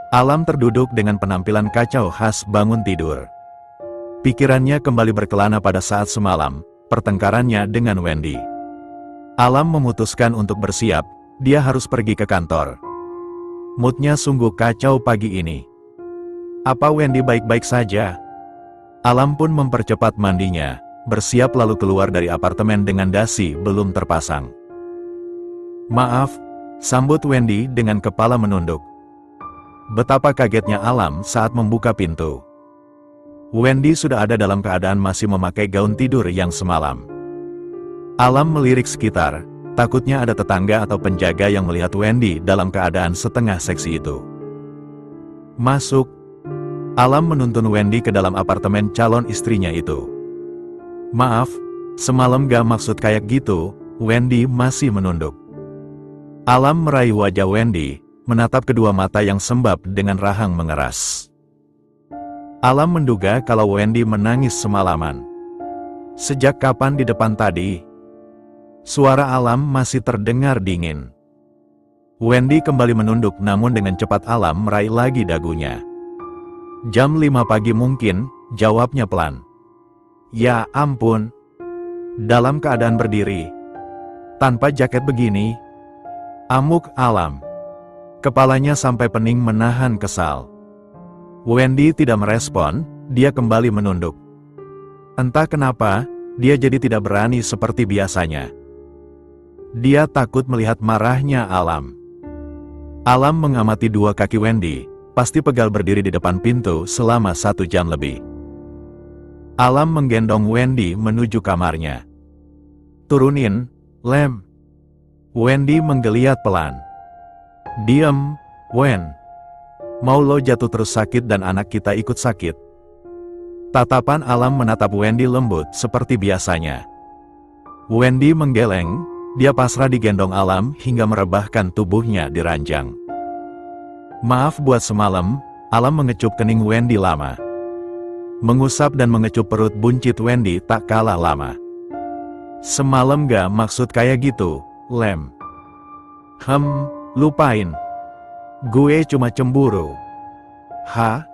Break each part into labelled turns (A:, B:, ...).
A: Alam terduduk dengan penampilan kacau khas bangun tidur. Pikirannya kembali berkelana pada saat semalam, pertengkarannya dengan Wendy. Alam memutuskan untuk bersiap, dia harus pergi ke kantor. Moodnya sungguh kacau pagi ini. Apa Wendy baik-baik saja? Alam pun mempercepat mandinya, bersiap lalu keluar dari apartemen dengan dasi belum terpasang. Maaf, sambut Wendy dengan kepala menunduk. Betapa kagetnya Alam saat membuka pintu. Wendy sudah ada dalam keadaan masih memakai gaun tidur yang semalam. Alam melirik sekitar, takutnya ada tetangga atau penjaga yang melihat Wendy dalam keadaan setengah seksi itu. Masuk. Alam menuntun Wendy ke dalam apartemen calon istrinya itu. Maaf, semalam gak maksud kayak gitu, Wendy masih menunduk. Alam meraih wajah Wendy, menatap kedua mata yang sembab dengan rahang mengeras. Alam menduga kalau Wendy menangis semalaman. Sejak kapan di depan tadi? Suara Alam masih terdengar dingin. Wendy kembali menunduk namun dengan cepat Alam meraih lagi dagunya. Jam 5 pagi mungkin, jawabnya pelan. Ya ampun. Dalam keadaan berdiri. Tanpa jaket begini. Amuk Alam. Kepalanya sampai pening menahan kesal. Wendy tidak merespon, dia kembali menunduk. Entah kenapa, dia jadi tidak berani seperti biasanya. Dia takut melihat marahnya Alam. Alam mengamati dua kaki Wendy, pasti pegal berdiri di depan pintu selama 1 jam lebih. Alam menggendong Wendy menuju kamarnya. Turunin, Lem. Wendy menggeliat pelan. Diam, Wen. Mau lo jatuh terus sakit dan anak kita ikut sakit? Tatapan Alam menatap Wendy lembut seperti biasanya. Wendy menggeleng, dia pasrah digendong Alam hingga merebahkan tubuhnya di ranjang. Maaf buat semalam, Alam mengecup kening Wendy lama. Mengusap dan mengecup perut buncit Wendy tak kalah lama. Semalam gak maksud kayak gitu, Lem. Lupain. Gue cuma cemburu. Hah?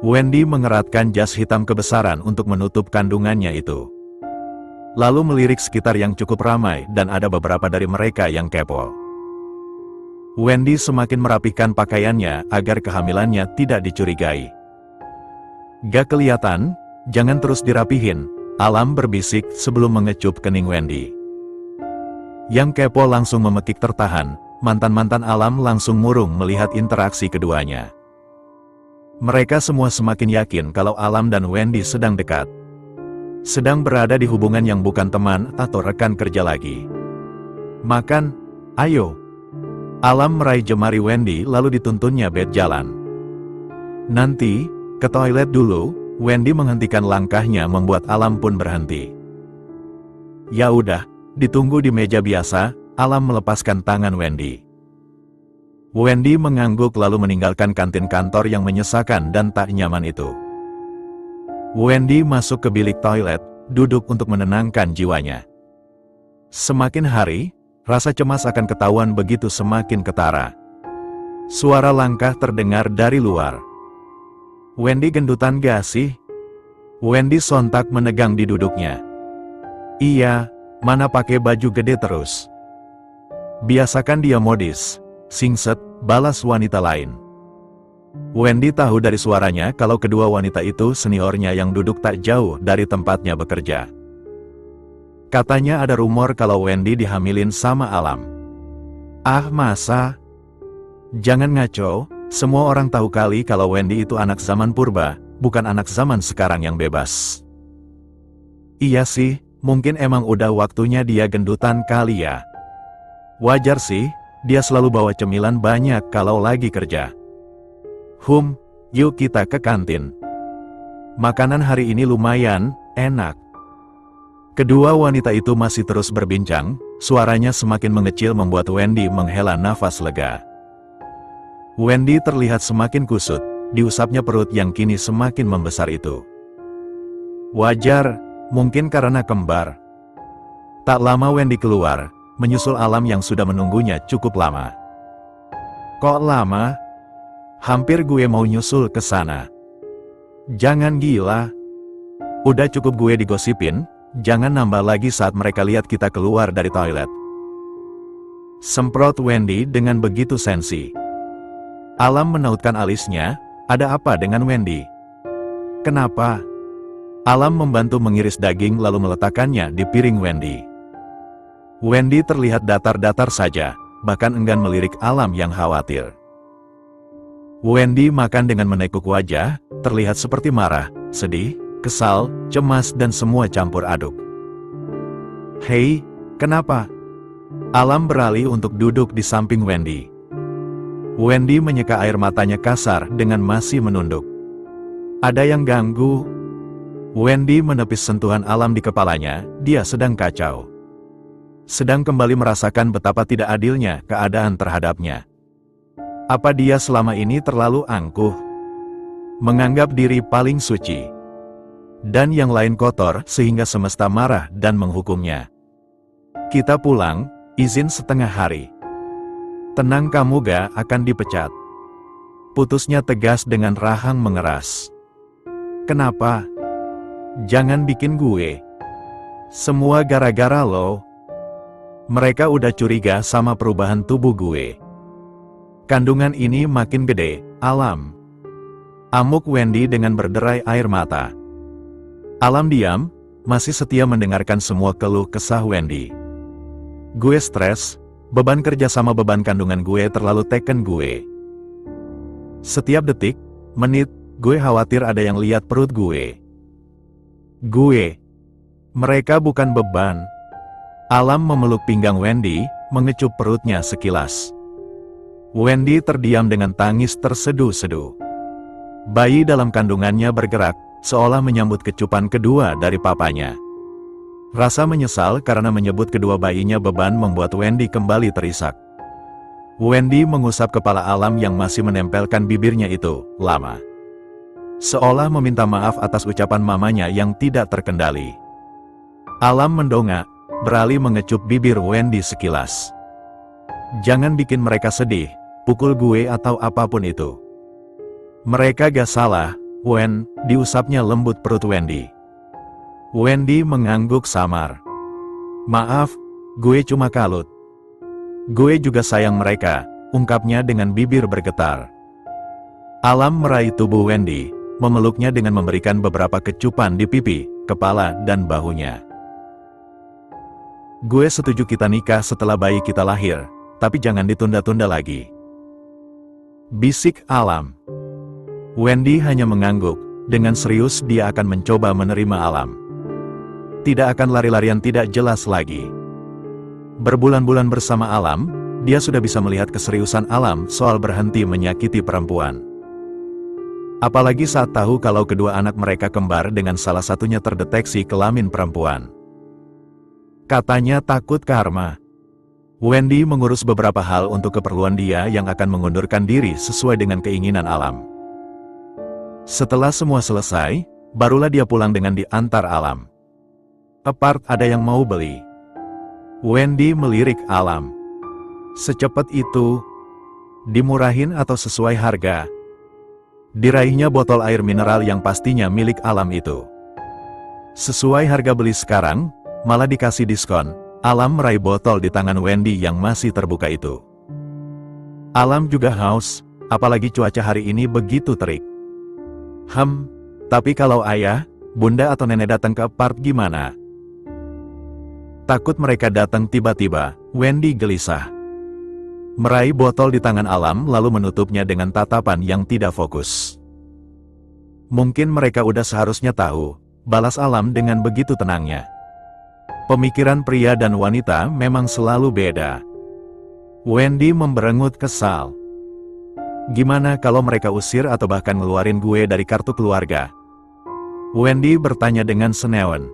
A: Wendy mengeratkan jas hitam kebesaran untuk menutup kandungannya itu. Lalu melirik sekitar yang cukup ramai dan ada beberapa dari mereka yang kepo. Wendy semakin merapikan pakaiannya agar kehamilannya tidak dicurigai. Gak kelihatan, jangan terus dirapihin, Alam berbisik sebelum mengecup kening Wendy. Yang kepo langsung memekik tertahan. Mantan-mantan Alam langsung murung melihat interaksi keduanya. Mereka semua semakin yakin kalau Alam dan Wendy sedang dekat. Sedang berada di hubungan yang bukan teman atau rekan kerja lagi. Makan, ayo. Alam meraih jemari Wendy lalu dituntunnya bed jalan. Nanti, ke toilet dulu, Wendy menghentikan langkahnya membuat Alam pun berhenti. Ya udah, ditunggu di meja biasa. Alam melepaskan tangan Wendy. Wendy mengangguk lalu meninggalkan kantin kantor yang menyesakan dan tak nyaman itu. Wendy masuk ke bilik toilet, duduk untuk menenangkan jiwanya. Semakin hari, rasa cemas akan ketahuan begitu semakin ketara. Suara langkah terdengar dari luar. Wendy gendutan gak sih? Wendy sontak menegang di duduknya. Iya, mana pakai baju gede terus. Biasakan dia modis, singset, balas wanita lain. Wendy tahu dari suaranya kalau kedua wanita itu seniornya yang duduk tak jauh dari tempatnya bekerja. Katanya ada rumor kalau Wendy dihamilin sama Alam. Ah masa? Jangan ngaco, semua orang tahu kali kalau Wendy itu anak zaman purba, bukan anak zaman sekarang yang bebas. Iya sih, mungkin emang udah waktunya dia gendutan kali ya. Wajar sih, dia selalu bawa cemilan banyak kalau lagi kerja. Yuk kita ke kantin. Makanan hari ini lumayan, enak. Kedua wanita itu masih terus berbincang, suaranya semakin mengecil membuat Wendy menghela nafas lega. Wendy terlihat semakin kusut, diusapnya perut yang kini semakin membesar itu. Wajar, mungkin karena kembar. Tak lama Wendy keluar, menyusul Alam yang sudah menunggunya cukup lama. Kok lama? Hampir gue mau nyusul ke sana. Jangan gila. Udah cukup gue digosipin, jangan nambah lagi saat mereka lihat kita keluar dari toilet. Semprot Wendy dengan begitu sensi. Alam menautkan alisnya, ada apa dengan Wendy? Kenapa? Alam membantu mengiris daging lalu meletakkannya di piring Wendy. Wendy terlihat datar-datar saja, bahkan enggan melirik Alam yang khawatir. Wendy makan dengan menekuk wajah, terlihat seperti marah, sedih, kesal, cemas dan semua campur aduk. Hei, kenapa? Alam beralih untuk duduk di samping Wendy. Wendy menyeka air matanya kasar dengan masih menunduk. Ada yang ganggu? Wendy menepis sentuhan Alam di kepalanya, dia sedang kacau. Sedang kembali merasakan betapa tidak adilnya keadaan terhadapnya. Apa dia selama ini terlalu angkuh? Menganggap diri paling suci. Dan yang lain kotor sehingga semesta marah dan menghukumnya. Kita pulang, izin setengah hari. Tenang kamu gak akan dipecat. Putusnya tegas dengan rahang mengeras. Kenapa? Jangan bikin gue. Semua gara-gara lo. Mereka udah curiga sama perubahan tubuh gue. Kandungan ini makin gede, Alam. Amuk Wendy dengan berderai air mata. Alam diam, masih setia mendengarkan semua keluh kesah Wendy. Gue stres, beban kerja sama beban kandungan gue terlalu teken gue. Setiap detik, menit, gue khawatir ada yang lihat perut gue. Mereka bukan beban. Alam memeluk pinggang Wendy, mengecup perutnya sekilas. Wendy terdiam dengan tangis terseduh-seduh. Bayi dalam kandungannya bergerak, seolah menyambut kecupan kedua dari papanya. Rasa menyesal karena menyebut kedua bayinya beban membuat Wendy kembali terisak. Wendy mengusap kepala Alam yang masih menempelkan bibirnya itu, lama. Seolah meminta maaf atas ucapan mamanya yang tidak terkendali. Alam mendongak, beralih mengecup bibir Wendy sekilas. Jangan bikin mereka sedih, pukul gue atau apapun itu. Mereka gak salah, Wen, diusapnya lembut perut Wendy. Wendy mengangguk samar. Maaf, gue cuma kalut. Gue juga sayang mereka, ungkapnya dengan bibir bergetar. Alam meraih tubuh Wendy, memeluknya dengan memberikan beberapa kecupan di pipi, kepala, dan bahunya. Gue setuju kita nikah setelah bayi kita lahir, tapi jangan ditunda-tunda lagi. Bisik Alam. Wendy hanya mengangguk, dengan serius dia akan mencoba menerima Alam. Tidak akan lari-larian tidak jelas lagi. Berbulan-bulan bersama Alam, dia sudah bisa melihat keseriusan Alam soal berhenti menyakiti perempuan. Apalagi saat tahu kalau kedua anak mereka kembar dengan salah satunya terdeteksi kelamin perempuan. Katanya takut karma. Wendy mengurus beberapa hal untuk keperluan dia yang akan mengundurkan diri sesuai dengan keinginan Alam. Setelah semua selesai, barulah dia pulang dengan diantar Alam. Apart ada yang mau beli. Wendy melirik Alam. Secepat itu, dimurahin atau sesuai harga? Diraihnya botol air mineral yang pastinya milik Alam itu. Sesuai harga beli sekarang, malah dikasih diskon. Alam meraih botol di tangan Wendy yang masih terbuka itu. Alam juga haus, apalagi cuaca hari ini begitu terik. Tapi kalau ayah, bunda atau nenek datang ke apart gimana? Takut mereka datang tiba-tiba, Wendy gelisah. Meraih botol di tangan Alam lalu menutupnya dengan tatapan yang tidak fokus. Mungkin mereka udah seharusnya tahu, balas Alam dengan begitu tenangnya. Pemikiran pria dan wanita memang selalu beda. Wendy memberengut kesal. Gimana kalau mereka usir atau bahkan ngeluarin gue dari kartu keluarga? Wendy bertanya dengan senewan.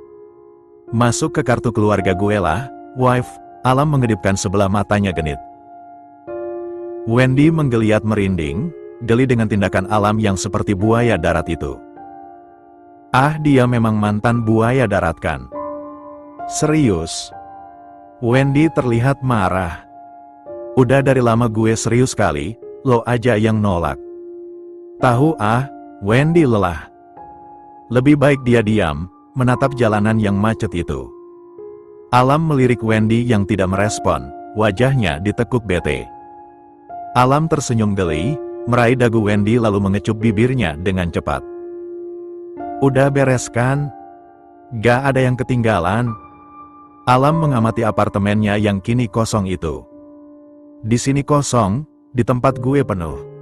A: Masuk ke kartu keluarga gue lah, wife. Alam mengedipkan sebelah matanya genit. Wendy menggeliat merinding, geli dengan tindakan Alam yang seperti buaya darat itu. Ah, dia memang mantan buaya darat kan? Serius? Wendy terlihat marah. Udah dari lama gue serius kali, lo aja yang nolak. Tahu Wendy lelah. Lebih baik dia diam, menatap jalanan yang macet itu. Alam melirik Wendy yang tidak merespon, wajahnya ditekuk bete. Alam tersenyum geli, meraih dagu Wendy lalu mengecup bibirnya dengan cepat. Udah beres kan? Gak ada yang ketinggalan. Alam mengamati apartemennya yang kini kosong itu. Di sini kosong, di tempat gue penuh.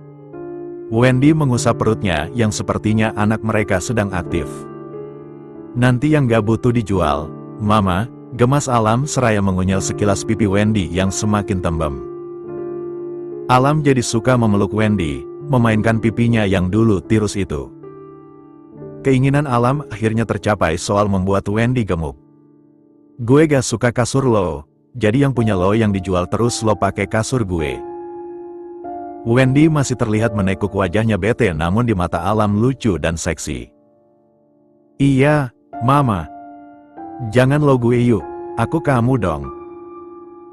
A: Wendy mengusap perutnya yang sepertinya anak mereka sedang aktif. Nanti yang gak butuh dijual, Mama, gemas Alam seraya mengunyel sekilas pipi Wendy yang semakin tembem. Alam jadi suka memeluk Wendy, memainkan pipinya yang dulu tirus itu. Keinginan Alam akhirnya tercapai soal membuat Wendy gemuk. Gue gak suka kasur lo, jadi yang punya lo yang dijual terus lo pakai kasur gue. Wendy masih terlihat menekuk wajahnya bete namun di mata Alam lucu dan seksi. Iya, Mama. Jangan lo gue yuk, aku kamu dong.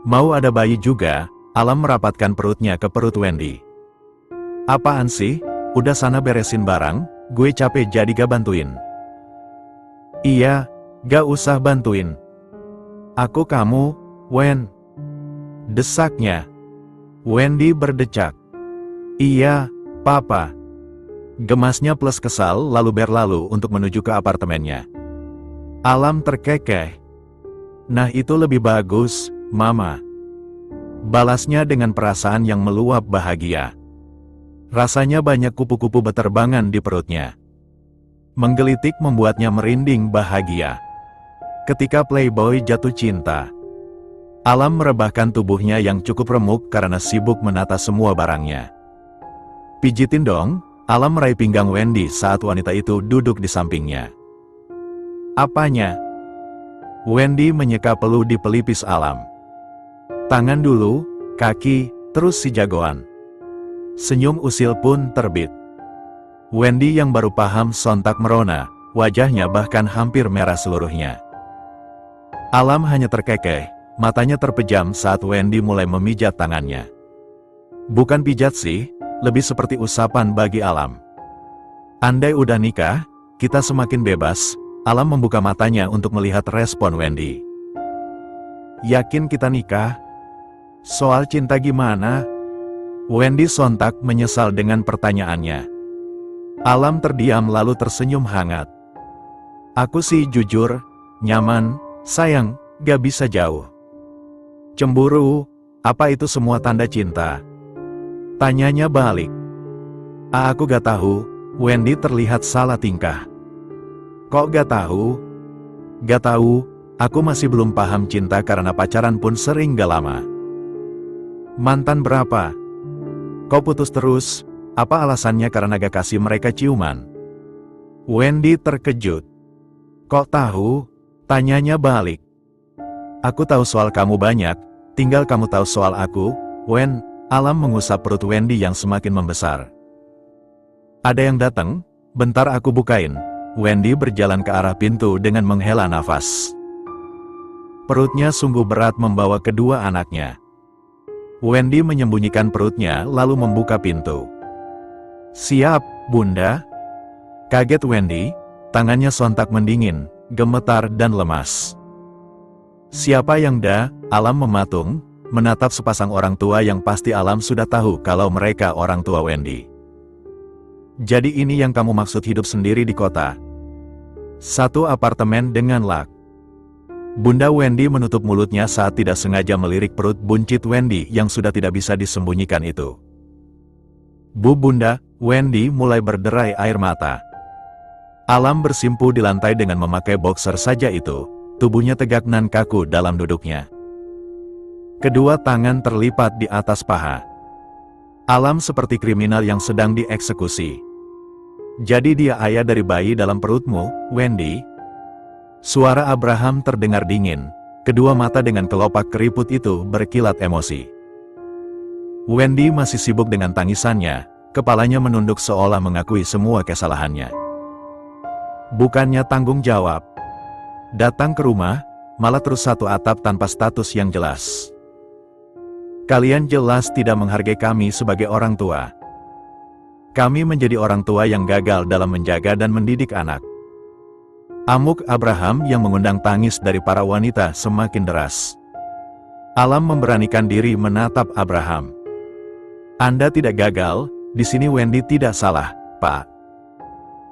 A: Mau ada bayi juga, Alam merapatkan perutnya ke perut Wendy. Apaan sih? Udah sana beresin barang, gue capek jadi gak bantuin. Iya, gak usah bantuin. Aku kamu, Wen. Desaknya. Wendy berdecak. Iya, Papa. Gemasnya plus kesal lalu berlalu untuk menuju ke apartemennya. Alam terkekeh. Nah itu lebih bagus, Mama. Balasnya dengan perasaan yang meluap bahagia. Rasanya banyak kupu-kupu beterbangan di perutnya. Menggelitik membuatnya merinding bahagia. Ketika Playboy jatuh cinta. Alam merebahkan tubuhnya yang cukup remuk karena sibuk menata semua barangnya. Pijitin dong, Alam meraih pinggang Wendy saat wanita itu duduk di sampingnya. Apanya? Wendy menyeka peluh di pelipis Alam. Tangan dulu, kaki, terus si jagoan. Senyum usil pun terbit. Wendy yang baru paham sontak merona, wajahnya bahkan hampir merah seluruhnya. Alam hanya terkekeh, matanya terpejam saat Wendy mulai memijat tangannya. Bukan pijat sih, lebih seperti usapan bagi Alam. Andai udah nikah, kita semakin bebas. Alam membuka matanya untuk melihat respon Wendy. Yakin kita nikah? Soal cinta gimana? Wendy sontak menyesal dengan pertanyaannya. Alam terdiam lalu tersenyum hangat. Aku sih jujur, nyaman, sayang, gak bisa jauh. Cemburu, apa itu semua tanda cinta? Tanyanya balik. Aku gak tahu, Wendy terlihat salah tingkah. Kok gak tahu? Gak tahu, aku masih belum paham cinta karena pacaran pun sering gak lama. Mantan berapa? Kok putus terus? Apa alasannya karena gak kasih mereka ciuman? Wendy terkejut. Kok tahu? Tanyanya balik. Aku tahu soal kamu banyak, tinggal kamu tahu soal aku, Wen. Alam mengusap perut Wendy yang semakin membesar. Ada yang datang? Bentar aku bukain. Wendy berjalan ke arah pintu dengan menghela nafas. Perutnya sungguh berat membawa kedua anaknya. Wendy menyembunyikan perutnya lalu membuka pintu. Siap, Bunda. Kaget Wendy, tangannya sontak mendingin, gemetar dan lemas. Siapa yang Alam mematung, menatap sepasang orang tua yang pasti Alam sudah tahu kalau mereka orang tua Wendy. Jadi ini yang kamu maksud hidup sendiri di kota? Satu apartemen dengan lak. Bunda Wendy menutup mulutnya saat tidak sengaja melirik perut buncit Wendy yang sudah tidak bisa disembunyikan itu. Bunda, Wendy mulai berderai air mata. Alam bersimpu di lantai dengan memakai boxer saja itu, tubuhnya tegak nan kaku dalam duduknya. Kedua tangan terlipat di atas paha. Alam seperti kriminal yang sedang dieksekusi. Jadi dia ayah dari bayi dalam perutmu, Wendy? Suara Abraham terdengar dingin, kedua mata dengan kelopak keriput itu berkilat emosi. Wendy masih sibuk dengan tangisannya, kepalanya menunduk seolah mengakui semua kesalahannya. Bukannya tanggung jawab. Datang ke rumah, malah terus satu atap tanpa status yang jelas. Kalian jelas tidak menghargai kami sebagai orang tua. Kami menjadi orang tua yang gagal dalam menjaga dan mendidik anak. Amuk Abraham yang mengundang tangis dari para wanita semakin deras. Alam memberanikan diri menatap Abraham. Anda tidak gagal, di sini Wendy tidak salah, Pak.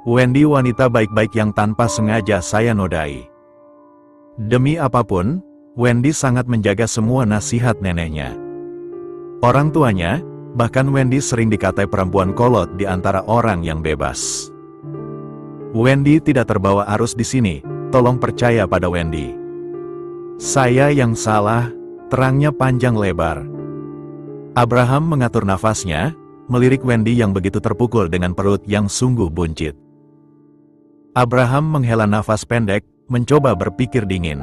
A: Wendy wanita baik-baik yang tanpa sengaja saya nodai. Demi apapun, Wendy sangat menjaga semua nasihat neneknya. Orang tuanya, bahkan Wendy sering dikatai perempuan kolot di antara orang yang bebas. Wendy tidak terbawa arus di sini, tolong percaya pada Wendy. Saya yang salah, terangnya panjang lebar. Abraham mengatur nafasnya, melirik Wendy yang begitu terpukul dengan perut yang sungguh buncit. Abraham menghela nafas pendek, mencoba berpikir dingin.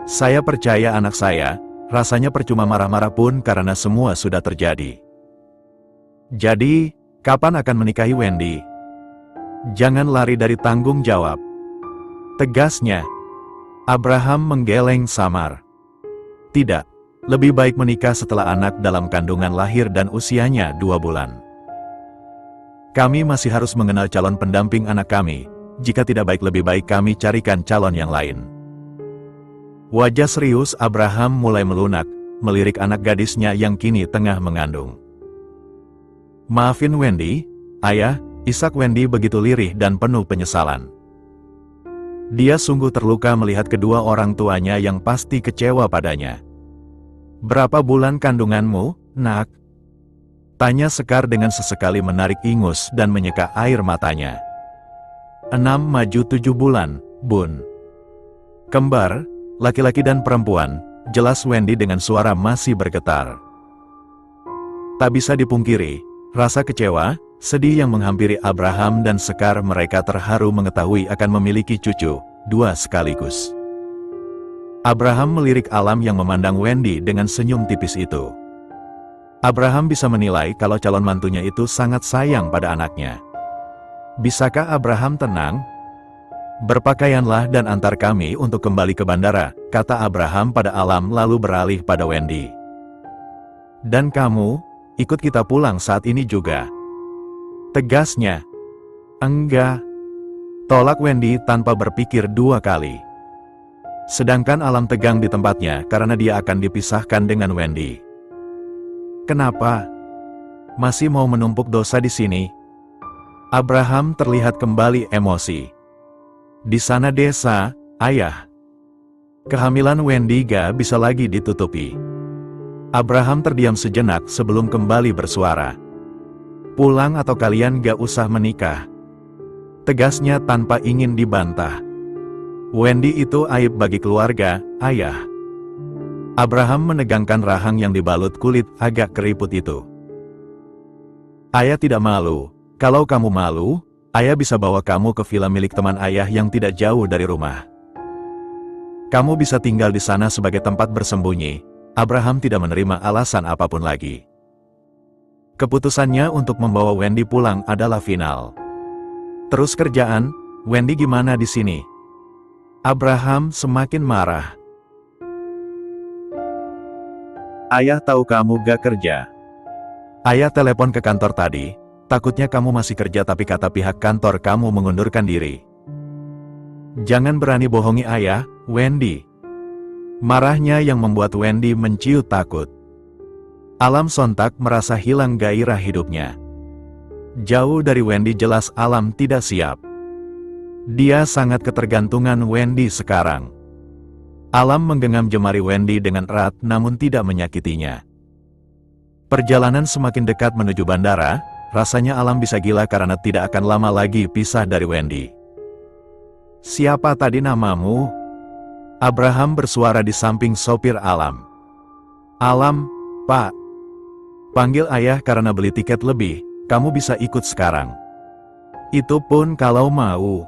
A: Saya percaya anak saya, rasanya percuma marah-marah pun karena semua sudah terjadi. Jadi, kapan akan menikahi Wendy? Jangan lari dari tanggung jawab. Tegasnya. Abraham menggeleng samar. Tidak, lebih baik menikah setelah anak dalam kandungan lahir dan usianya 2 bulan. Kami masih harus mengenal calon pendamping anak kami, jika tidak baik lebih baik kami carikan calon yang lain. Wajah serius Abraham mulai melunak, melirik anak gadisnya yang kini tengah mengandung. Maafin Wendy, Ayah, isak Wendy begitu lirih dan penuh penyesalan. Dia sungguh terluka melihat kedua orang tuanya yang pasti kecewa padanya. Berapa bulan kandunganmu, nak? Tanya Sekar dengan sesekali menarik ingus dan menyeka air matanya. 6 maju 7 bulan, Bun. Kembar, laki-laki dan perempuan, jelas Wendy dengan suara masih bergetar. Tak bisa dipungkiri, rasa kecewa, sedih yang menghampiri Abraham dan Sekar. Mereka terharu mengetahui akan memiliki cucu, 2 sekaligus. Abraham melirik Alam yang memandang Wendy dengan senyum tipis itu. Abraham bisa menilai kalau calon mantunya itu sangat sayang pada anaknya. Bisakah Abraham tenang? Berpakaianlah dan antar kami untuk kembali ke bandara, kata Abraham pada Alam lalu beralih pada Wendy. Dan kamu, ikut kita pulang saat ini juga. Tegasnya. Enggak. Tolak Wendy tanpa berpikir 2 kali. Sedangkan Alam tegang di tempatnya karena dia akan dipisahkan dengan Wendy. Kenapa? Masih mau menumpuk dosa di sini? Abraham terlihat kembali emosi. Di sana desa, Ayah. Kehamilan Wendy gak bisa lagi ditutupi. Abraham terdiam sejenak sebelum kembali bersuara. Pulang atau kalian gak usah menikah. Tegasnya tanpa ingin dibantah. Wendy itu aib bagi keluarga, Ayah. Abraham menegangkan rahang yang dibalut kulit agak keriput itu. Ayah tidak malu. Kalau kamu malu, Ayah bisa bawa kamu ke villa milik teman Ayah yang tidak jauh dari rumah. Kamu bisa tinggal di sana sebagai tempat bersembunyi. Abraham tidak menerima alasan apapun lagi. Keputusannya untuk membawa Wendy pulang adalah final. Terus kerjaan, Wendy gimana di sini? Abraham semakin marah. Ayah tahu kamu gak kerja. Ayah telepon ke kantor tadi, takutnya kamu masih kerja tapi kata pihak kantor kamu mengundurkan diri. Jangan berani bohongi Ayah, Wendy. Marahnya yang membuat Wendy menciut takut. Alam sontak merasa hilang gairah hidupnya. Jauh dari Wendy jelas Alam tidak siap. Dia sangat ketergantungan Wendy sekarang. Alam menggenggam jemari Wendy dengan erat namun tidak menyakitinya. Perjalanan semakin dekat menuju bandara, rasanya Alam bisa gila karena tidak akan lama lagi pisah dari Wendy. Siapa tadi namamu? Abraham bersuara di samping sopir Alam. Alam, Pak. Panggil Ayah karena beli tiket lebih, kamu bisa ikut sekarang. Itu pun kalau mau.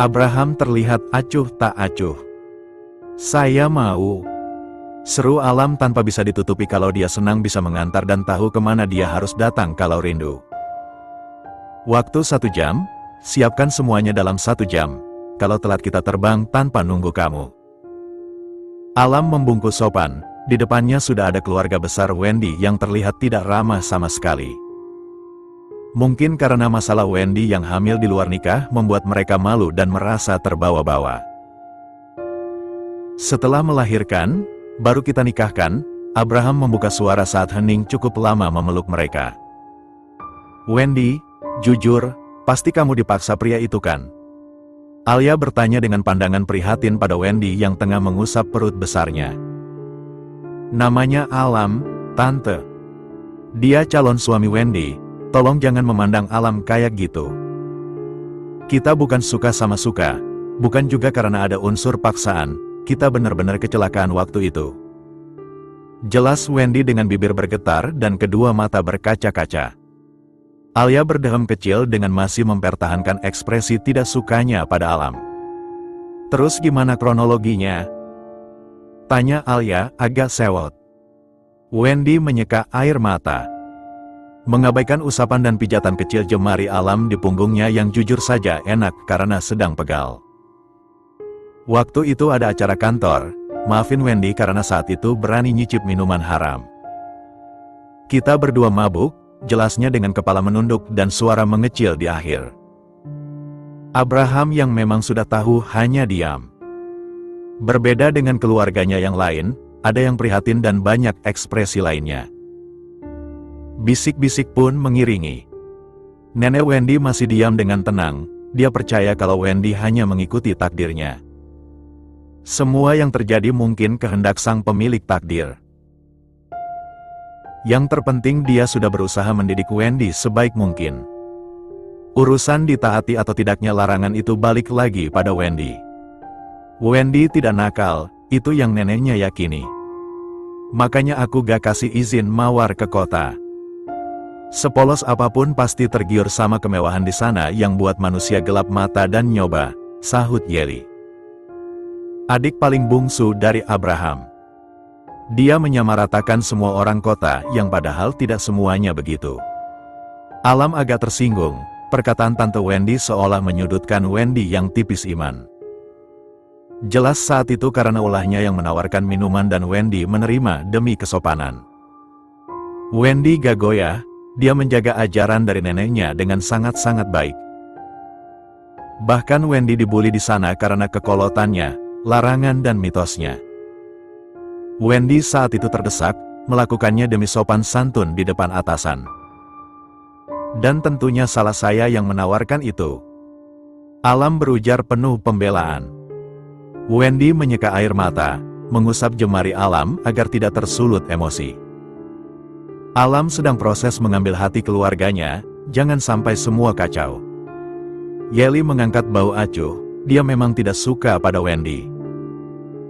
A: Abraham terlihat acuh tak acuh. Saya mau. Seru Alam tanpa bisa ditutupi kalau dia senang bisa mengantar dan tahu kemana dia harus datang kalau rindu. Waktu 1 jam, siapkan semuanya dalam 1 jam. Kalau telat kita terbang tanpa nunggu kamu. Alam membungkuk sopan. Di depannya sudah ada keluarga besar Wendy yang terlihat tidak ramah sama sekali. Mungkin karena masalah Wendy yang hamil di luar nikah membuat mereka malu dan merasa terbawa-bawa. Setelah melahirkan, baru kita nikahkan, Abraham membuka suara saat hening cukup lama memeluk mereka. Wendy, jujur, pasti kamu dipaksa pria itu kan? Alia bertanya dengan pandangan prihatin pada Wendy yang tengah mengusap perut besarnya. Namanya Alam, Tante. Dia calon suami Wendy, tolong jangan memandang Alam kayak gitu. Kita bukan suka sama suka, bukan juga karena ada unsur paksaan, kita benar-benar kecelakaan waktu itu. Jelas Wendy dengan bibir bergetar dan kedua mata berkaca-kaca. Alia berdeham kecil dengan masih mempertahankan ekspresi tidak sukanya pada Alam. Terus gimana kronologinya? Tanya Alia agak sewot. Wendy menyeka air mata. Mengabaikan usapan dan pijatan kecil jemari Alam di punggungnya yang jujur saja enak karena sedang pegal. Waktu itu ada acara kantor, maafin Wendy karena saat itu berani nyicip minuman haram. Kita berdua mabuk, jelasnya dengan kepala menunduk dan suara mengecil di akhir. Abraham yang memang sudah tahu hanya diam. Berbeda dengan keluarganya yang lain, ada yang prihatin dan banyak ekspresi lainnya. Bisik-bisik pun mengiringi. Nenek Wendy masih diam dengan tenang, dia percaya kalau Wendy hanya mengikuti takdirnya. Semua yang terjadi mungkin kehendak sang pemilik takdir. Yang terpenting dia sudah berusaha mendidik Wendy sebaik mungkin. Urusan ditaati atau tidaknya larangan itu balik lagi pada Wendy. Wendy tidak nakal, itu yang neneknya yakini. Makanya aku gak kasih izin mawar ke kota. Sepolos apapun pasti tergiur sama kemewahan di sana yang buat manusia gelap mata dan nyoba, sahut Yeli. Adik paling bungsu dari Abraham. Dia menyamaratakan semua orang kota yang padahal tidak semuanya begitu. Alam agak tersinggung, perkataan Tante Wendy seolah menyudutkan Wendy yang tipis iman. Jelas saat itu karena ulahnya yang menawarkan minuman dan Wendy menerima demi kesopanan. Wendy gak goyah, dia menjaga ajaran dari neneknya dengan sangat-sangat baik. Bahkan Wendy dibully di sana karena kekolotannya, larangan dan mitosnya. Wendy saat itu terdesak, melakukannya demi sopan santun di depan atasan. Dan tentunya salah saya yang menawarkan itu. Alam berujar penuh pembelaan. Wendy menyeka air mata, mengusap jemari Alam agar tidak tersulut emosi. Alam sedang proses mengambil hati keluarganya, jangan sampai semua kacau. Yeli mengangkat bau acuh, dia memang tidak suka pada Wendy.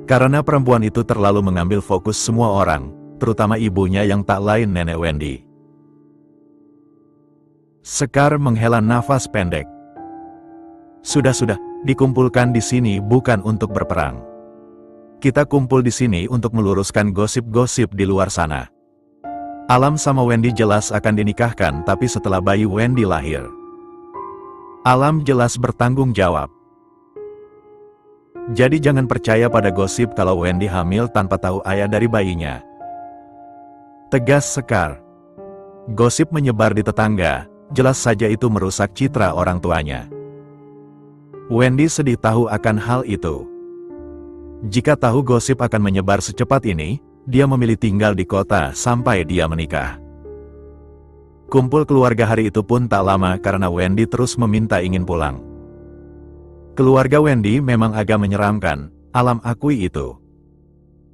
A: Karena perempuan itu terlalu mengambil fokus semua orang, terutama ibunya yang tak lain nenek Wendy. Sekar menghela nafas pendek. Sudah, dikumpulkan di sini bukan untuk berperang. Kita kumpul di sini untuk meluruskan gosip-gosip di luar sana. Alam sama Wendy jelas akan dinikahkan tapi setelah bayi Wendy lahir. Alam jelas bertanggung jawab. Jadi jangan percaya pada gosip kalau Wendy hamil tanpa tahu ayah dari bayinya. Tegas Sekar. Gosip menyebar di tetangga, jelas saja itu merusak citra orang tuanya. Wendy sedih tahu akan hal itu. Jika tahu gosip akan menyebar secepat ini, dia memilih tinggal di kota sampai dia menikah. Kumpul keluarga hari itu pun tak lama karena Wendy terus meminta ingin pulang. Keluarga Wendy memang agak menyeramkan, Alam akui itu.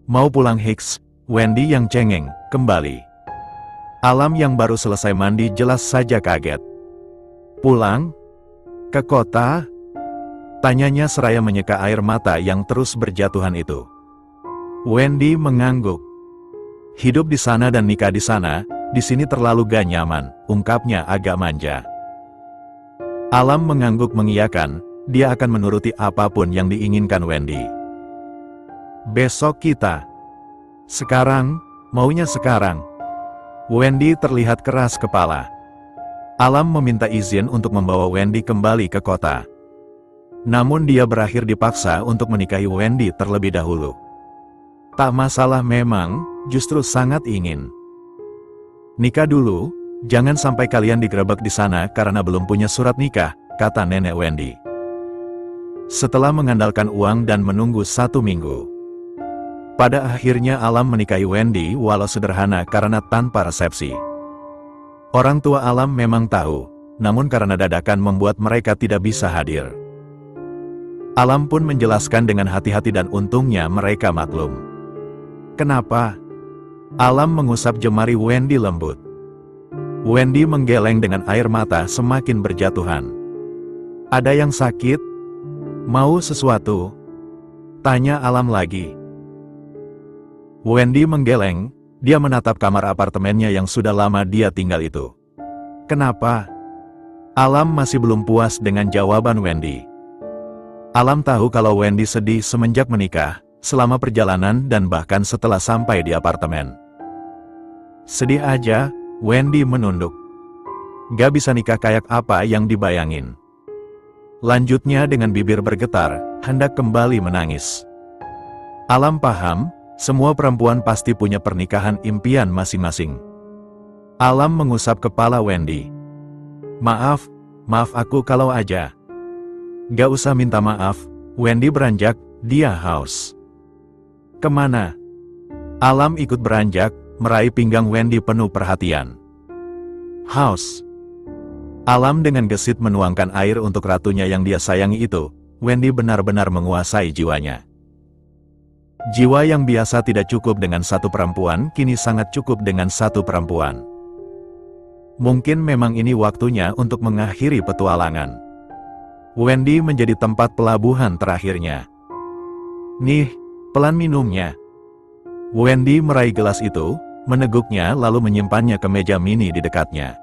A: Mau pulang Hicks, Wendy yang cengeng, kembali. Alam yang baru selesai mandi jelas saja kaget. Pulang? Ke kota? Tanyanya seraya menyeka air mata yang terus berjatuhan itu. Wendy mengangguk. Hidup di sana dan nikah di sana, di sini terlalu gak nyaman, ungkapnya agak manja. Alam mengangguk mengiyakan, dia akan menuruti apapun yang diinginkan Wendy. Besok kita. Sekarang, maunya sekarang. Wendy terlihat keras kepala. Alam meminta izin untuk membawa Wendy kembali ke kota. Namun dia berakhir dipaksa untuk menikahi Wendy terlebih dahulu. Tak masalah memang, justru sangat ingin. Nikah dulu, Jangan sampai kalian digerebek di sana karena belum punya surat nikah, kata nenek Wendy. Setelah mengandalkan uang dan menunggu 1 minggu. Pada akhirnya Alam menikahi Wendy walau sederhana karena tanpa resepsi. Orang tua Alam memang tahu, namun karena dadakan membuat mereka tidak bisa hadir. Alam pun menjelaskan dengan hati-hati dan untungnya mereka maklum. Kenapa? Alam mengusap jemari Wendy lembut. Wendy menggeleng dengan air mata semakin berjatuhan. Ada yang sakit? Mau sesuatu? Tanya Alam lagi. Wendy menggeleng, dia menatap kamar apartemennya yang sudah lama dia tinggal itu. Kenapa? Alam masih belum puas dengan jawaban Wendy. Alam tahu kalau Wendy sedih semenjak menikah, selama perjalanan dan bahkan setelah sampai di apartemen. Sedih aja, Wendy menunduk. Gak bisa nikah kayak apa yang dibayangin. Lanjutnya dengan bibir bergetar, hendak kembali menangis. Alam paham, semua perempuan pasti punya pernikahan impian masing-masing. Alam mengusap kepala Wendy. Maaf aku kalau aja. Gak usah minta maaf, Wendy beranjak, dia haus. Kemana? Alam ikut beranjak, meraih pinggang Wendy penuh perhatian. Haus. Alam dengan gesit menuangkan air untuk ratunya yang dia sayangi itu. Wendy benar-benar menguasai jiwanya. Jiwa yang biasa tidak cukup dengan satu perempuan, kini sangat cukup dengan satu perempuan. Mungkin memang ini waktunya untuk mengakhiri petualangan. Wendy menjadi tempat pelabuhan terakhirnya. Nih, pelan minumnya. Wendy meraih gelas itu, meneguknya lalu menyimpannya ke meja mini di dekatnya.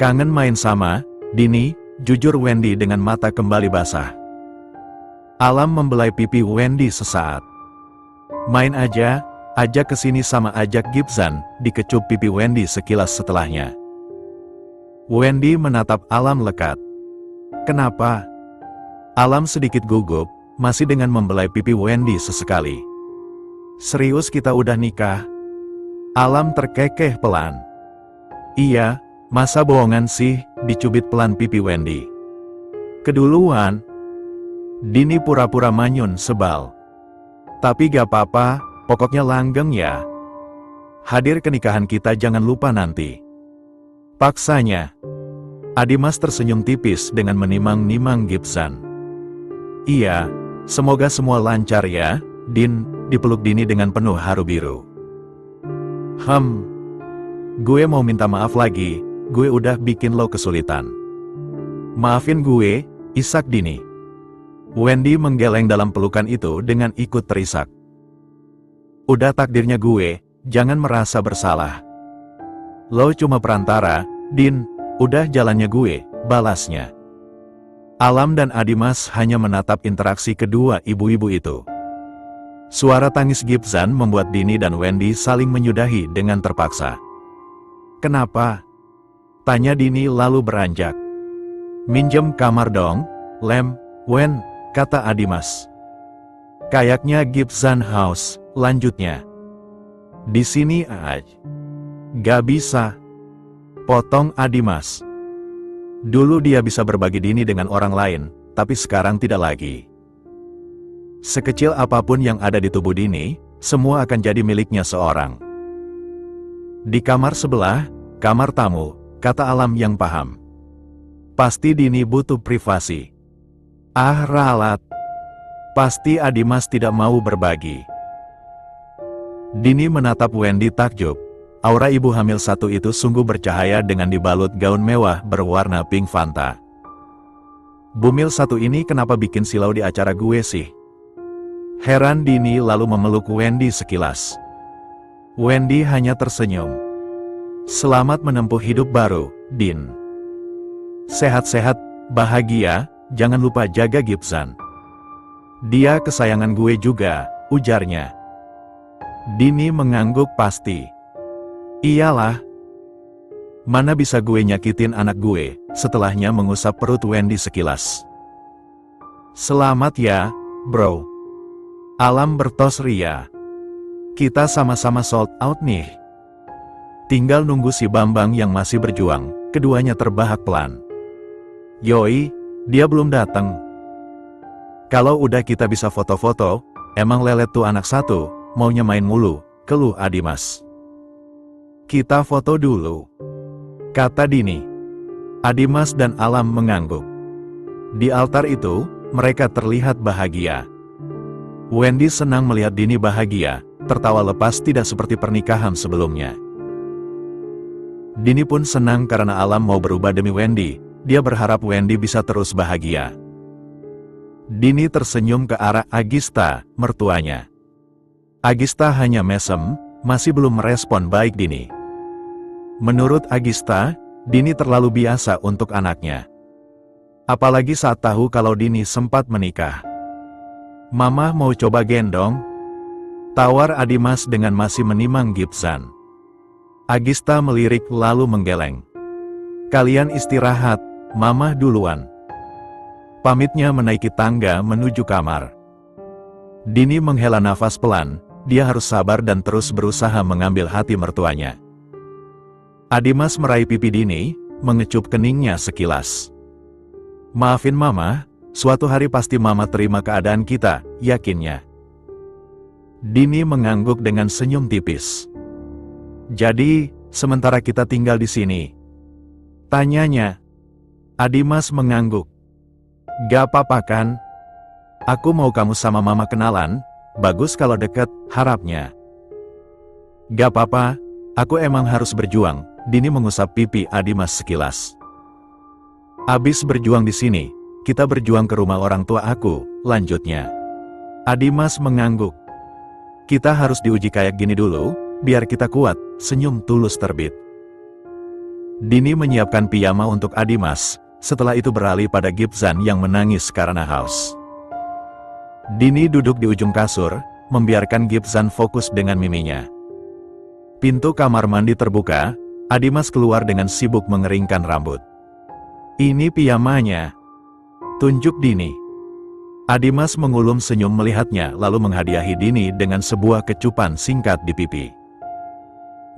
A: Kangen main sama, Dini, jujur Wendy dengan mata kembali basah. Alam membelai pipi Wendy sesaat. Main aja, ajak kesini sama ajak Gibson, dikecup pipi Wendy sekilas setelahnya. Wendy menatap Alam lekat. Kenapa? Alam sedikit gugup, masih dengan membelai pipi Wendy sesekali. Serius kita udah nikah? Alam terkekeh pelan. Iya, masa bohongan sih, dicubit pelan pipi Wendy. Keduluan. Dini pura-pura manyun sebal. Tapi gak apa-apa, pokoknya langgeng ya. Hadir ke nikahan kita jangan lupa nanti. Paksanya. Adimas tersenyum tipis dengan menimang-nimang Gibson. Iya, semoga semua lancar ya, Din, dipeluk Dini dengan penuh haru biru. Gue mau minta maaf lagi, gue udah bikin lo kesulitan. Maafin gue, isak Dini. Wendy menggeleng dalam pelukan itu dengan ikut terisak. Udah takdirnya gue, jangan merasa bersalah. Lo cuma perantara, Din, udah jalannya gue, balasnya. Alam dan Adimas hanya menatap interaksi kedua ibu-ibu itu. Suara tangis Gibson membuat Dini dan Wendy saling menyudahi dengan terpaksa. Kenapa? Tanya Dini lalu beranjak. Minjem kamar dong, Lem, Wen, kata Adimas. Kayaknya Gibson House, lanjutnya. Di sini aja. Gak bisa. Potong Adimas. Dulu dia bisa berbagi Dini dengan orang lain, tapi sekarang tidak lagi. Sekecil apapun yang ada di tubuh Dini, semua akan jadi miliknya seorang. Di kamar sebelah, kamar tamu, kata Alam yang paham. Pasti Dini butuh privasi. Ah ralat. Pasti Adimas tidak mau berbagi. Dini menatap Wendy takjub. Aura ibu hamil satu itu sungguh bercahaya dengan dibalut gaun mewah berwarna pink Fanta. Bumil satu ini kenapa bikin silau di acara gue sih? Heran Dini lalu memeluk Wendy sekilas. Wendy hanya tersenyum. Selamat menempuh hidup baru, Din. Sehat-sehat, bahagia, jangan lupa jaga Gibson. Dia kesayangan gue juga, ujarnya. Dini mengangguk pasti. Iyalah. Mana bisa gue nyakitin anak gue, setelahnya mengusap perut Wendy sekilas. Selamat ya, bro. Alam bertos ria. Kita sama-sama sold out nih. Tinggal nunggu si Bambang yang masih berjuang, keduanya terbahak pelan. Yoi, dia belum datang. Kalau udah kita bisa foto-foto, emang lelet tuh anak satu, maunya main mulu, keluh Adimas. Kita foto dulu, kata Dini. Adimas dan Alam mengangguk. Di altar itu, mereka terlihat bahagia. Wendy senang melihat Dini bahagia, tertawa lepas tidak seperti pernikahan sebelumnya. Dini pun senang karena Alam mau berubah demi Wendy, dia berharap Wendy bisa terus bahagia. Dini tersenyum ke arah Agista, mertuanya. Agista hanya mesem, masih belum merespon baik Dini. Menurut Agista, Dini terlalu biasa untuk anaknya. Apalagi saat tahu kalau Dini sempat menikah. Mama mau coba gendong? Tawar Adimas dengan masih menimang Gibson. Agista melirik lalu menggeleng. Kalian istirahat, Mama duluan. Pamitnya menaiki tangga menuju kamar. Dini menghela nafas pelan, dia harus sabar dan terus berusaha mengambil hati mertuanya. Adimas meraih pipi Dini, mengecup keningnya sekilas. Maafin Mama, suatu hari pasti Mama terima keadaan kita, yakinnya. Dini mengangguk dengan senyum tipis. Jadi, sementara kita tinggal di sini? Tanyanya. Adimas mengangguk. Gak apa-apa kan? Aku mau kamu sama Mama kenalan, bagus kalau deket, harapnya. Gak apa-apa, aku emang harus berjuang, Dini mengusap pipi Adimas sekilas. Abis berjuang di sini, kita berjuang ke rumah orang tua aku, lanjutnya. Adimas mengangguk. Kita harus diuji kayak gini dulu, biar kita kuat, senyum tulus terbit. Dini menyiapkan piyama untuk Adimas, setelah itu beralih pada Gibson yang menangis karena haus. Dini duduk di ujung kasur, membiarkan Gibson fokus dengan miminya. Pintu kamar mandi terbuka, Adimas keluar dengan sibuk mengeringkan rambut. Ini piyamanya, tunjuk Dini. Adimas mengulum senyum melihatnya lalu menghadiahi Dini dengan sebuah kecupan singkat di pipi.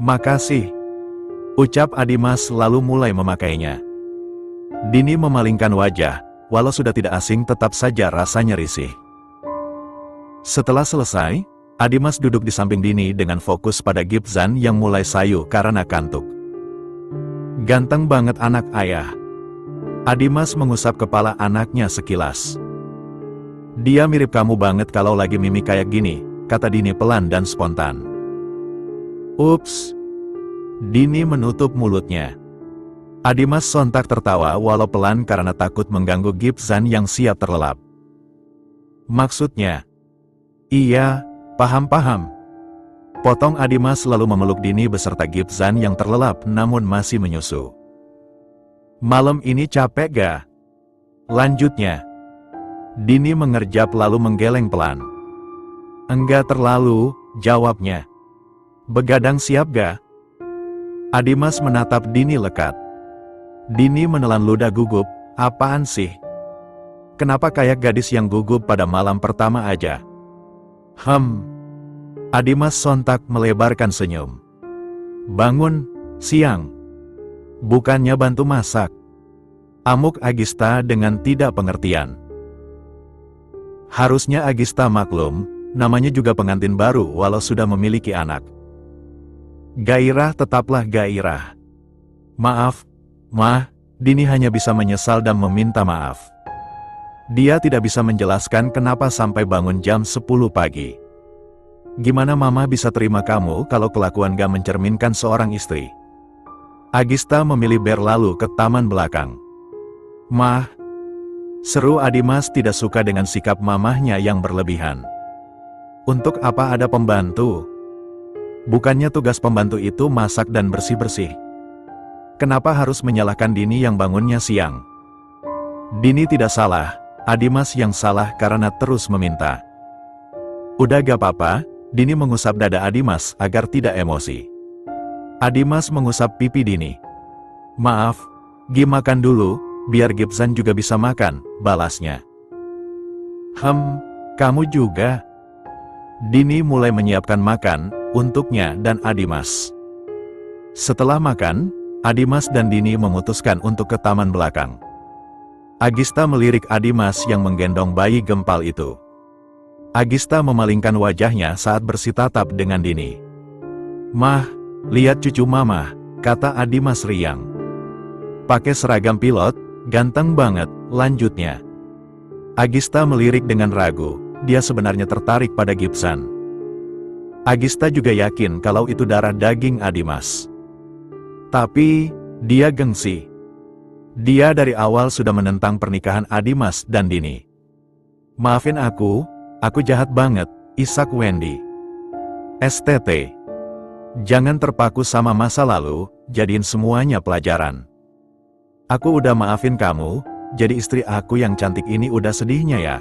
A: Makasih, ucap Adimas lalu mulai memakainya. Dini memalingkan wajah, walau sudah tidak asing tetap saja rasanya risih. Setelah selesai, Adimas duduk di samping Dini dengan fokus pada Gibson yang mulai sayu karena kantuk. Ganteng banget anak ayah. Adimas mengusap kepala anaknya sekilas. Dia mirip kamu banget kalau lagi mimik kayak gini, kata Dini pelan dan spontan. Ups. Dini menutup mulutnya. Adimas sontak tertawa walau pelan karena takut mengganggu Gibson yang siap terlelap. Maksudnya? Iya, paham-paham. Potong Adimas lalu memeluk Dini beserta Gibson yang terlelap namun masih menyusu. Malam ini capek gak? Lanjutnya. Dini mengerjap lalu menggeleng pelan. Enggak terlalu, jawabnya. Begadang siap gak? Adimas menatap Dini lekat. Dini menelan ludah gugup, apaan sih? Kenapa kayak gadis yang gugup pada malam pertama aja? Adimas sontak melebarkan senyum. Bangun, siang. Bukannya bantu masak. Amuk Agista dengan tidak pengertian. Harusnya Agista maklum, namanya juga pengantin baru walau sudah memiliki anak. Gairah tetaplah gairah. Maaf, Mah, Dini hanya bisa menyesal dan meminta maaf. Dia tidak bisa menjelaskan kenapa sampai bangun jam 10 pagi. Gimana Mama bisa terima kamu kalau kelakuan gak mencerminkan seorang istri? Agista memilih berlalu ke taman belakang. Mah, seru Adimas tidak suka dengan sikap mamahnya yang berlebihan. Untuk apa ada pembantu? Bukannya tugas pembantu itu masak dan bersih-bersih? Kenapa harus menyalahkan Dini yang bangunnya siang? Dini tidak salah, Adimas yang salah karena terus meminta. Udah gak apa-apa, Dini mengusap dada Adimas agar tidak emosi. Adimas mengusap pipi Dini. Maaf, Gi makan dulu, biar Gibson juga bisa makan, balasnya. Kamu juga? Dini mulai menyiapkan makan, untuknya dan Adimas. Setelah makan, Adimas dan Dini memutuskan untuk ke taman belakang. Agista melirik Adimas yang menggendong bayi gempal itu. Agista memalingkan wajahnya saat bersitatap dengan Dini. "Mah, lihat cucu mama," kata Adimas riang. "Pakai seragam pilot, ganteng banget," lanjutnya. Agista melirik dengan ragu, dia sebenarnya tertarik pada Gibson. Agista juga yakin kalau itu darah daging Adimas. Tapi, dia gengsi. Dia dari awal sudah menentang pernikahan Adimas dan Dini. "Maafin aku jahat banget," isak Wendy. "STT. Jangan terpaku sama masa lalu, jadiin semuanya pelajaran. Aku udah maafin kamu, jadi istri aku yang cantik ini udah sedihnya ya."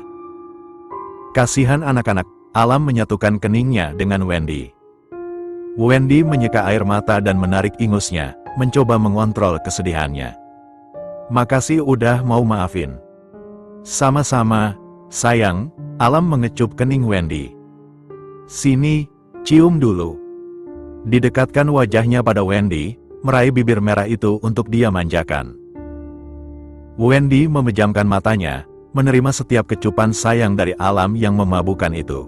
A: Kasihan anak-anak, Alam menyatukan keningnya dengan Wendy. Wendy menyeka air mata dan menarik ingusnya, mencoba mengontrol kesedihannya. "Makasih udah mau maafin." "Sama-sama, sayang," Alam mengecup kening Wendy. "Sini, cium dulu." Didekatkan wajahnya pada Wendy, meraih bibir merah itu untuk dia manjakan. Wendy memejamkan matanya, menerima setiap kecupan sayang dari Alam yang memabukkan itu.